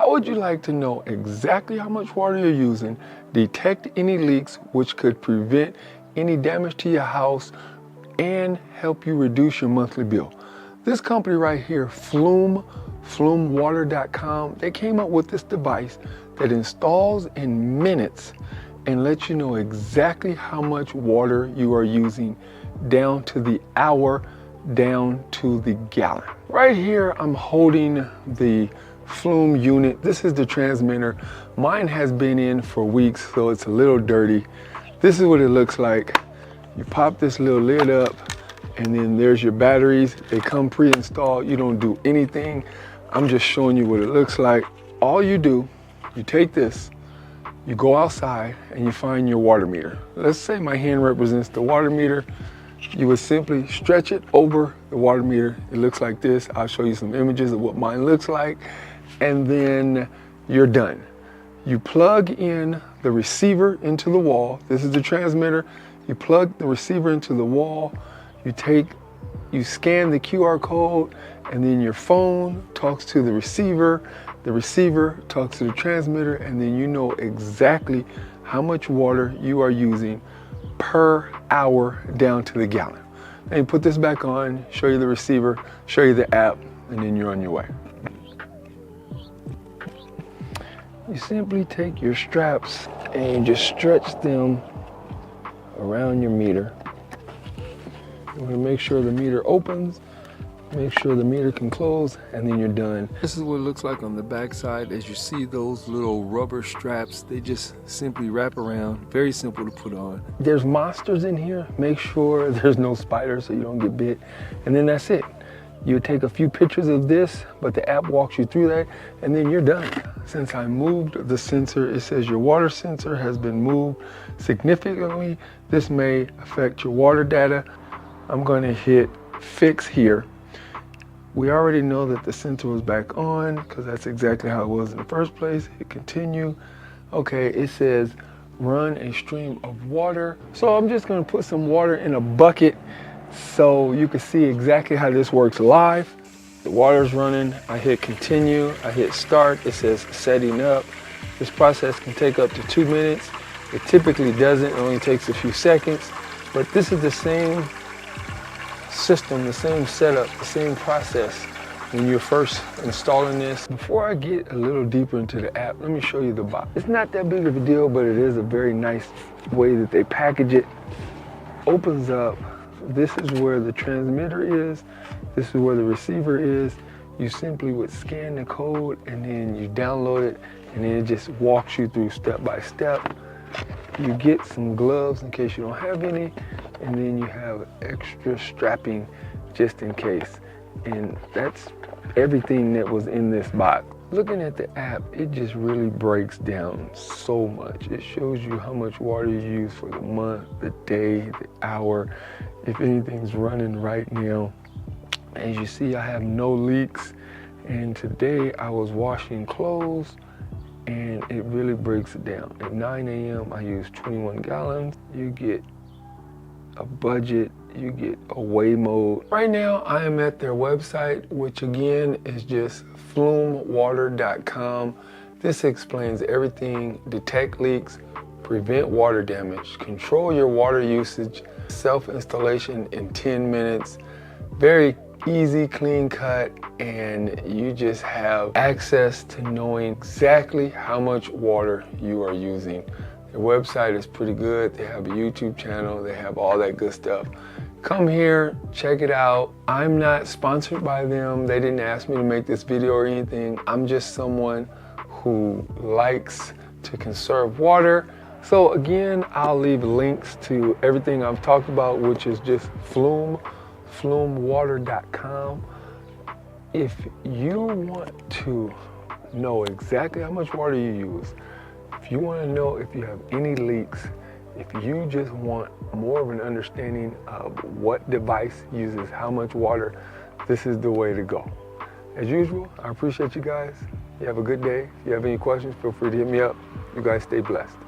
How would you like to know exactly how much water you're using, detect any leaks which could prevent any damage to your house, and help you reduce your monthly bill? This company right here, Flume, flumewater.com, they came up with this device that installs in minutes and lets you know exactly how much water you are using, down to the hour, down to the gallon. Right here, I'm holding the Flume unit. This is the transmitter. Mine has been in for weeks, so it's a little dirty. This is what it looks like. You pop this little lid up, and then there's your batteries. They come pre-installed. You don't do anything. I'm just showing you what it looks like. All you do, you take this, you go outside, and you find your water meter. Let's say my hand represents the water meter. You would simply stretch it over the water meter. It looks like this. I'll show you some images of what mine looks like, and then you're done. You plug in the receiver into the wall. This is the transmitter. You plug the receiver into the wall. You scan the QR code, and then your phone talks to the receiver talks to the transmitter, and then you know exactly how much water you are using per hour down to the gallon. Then you put this back on, show you the receiver, show you the app, and then you're on your way. You simply take your straps and you just stretch them around your meter. You want to make sure the meter opens, make sure the meter can close, and then you're done. This is what it looks like on the back side. As you see, those little rubber straps, they just simply wrap around. Very simple to put on. There's monsters in here. Make sure there's no spiders so you don't get bit. And then that's it. You take a few pictures of this, but the app walks you through that, and then you're done. Since I moved the sensor, it says your water sensor has been moved significantly. This may affect your water data. I'm going to hit fix here. We already know that the sensor was back on because that's exactly how it was in the first place. Hit continue. Okay, it says run a stream of water. So I'm just going to put some water in a bucket so you can see exactly how this works live. The water's running. I hit continue. I hit start. It says setting up. This process can take up to 2 minutes. It typically doesn't. It only takes a few seconds. But this is the same system, the same setup, the same process when you're first installing this. Before I get a little deeper into the app, let me show you the box. It's not that big of a deal, but it is a very nice way that they package it. Opens up. This is where the transmitter is. This is where the receiver is. You simply would scan the code, and then you download it, and then it just walks you through step by step. You get some gloves in case you don't have any, and then you have extra strapping just in case. And that's everything that was in this box. Looking at the app, it just really breaks down so much. It shows you how much water you use for the month, the day, the hour, if anything's running right now. As you see, I have no leaks, and today I was washing clothes, and it really breaks it down. At 9 a.m. I use 21 gallons. You get a budget, you get away mode. Right now I am at their website, which again is just flumewater.com. This explains everything: detect leaks, prevent water damage, control your water usage, self-installation in 10 minutes. Very easy, clean cut, and you just have access to knowing exactly how much water you are using. Their website is pretty good. They have a YouTube channel. They have all that good stuff. Come here, check it out. I'm not sponsored by them. They didn't ask me to make this video or anything. I'm just someone who likes to conserve water. So again, I'll leave links to everything I've talked about, which is just flumewater.com. If you want to know exactly how much water you use, if you want to know if you have any leaks, if you just want more of an understanding of what device uses how much water, this is the way to go. As usual, I appreciate you guys. You have a good day. If you have any questions, feel free to hit me up. You guys stay blessed.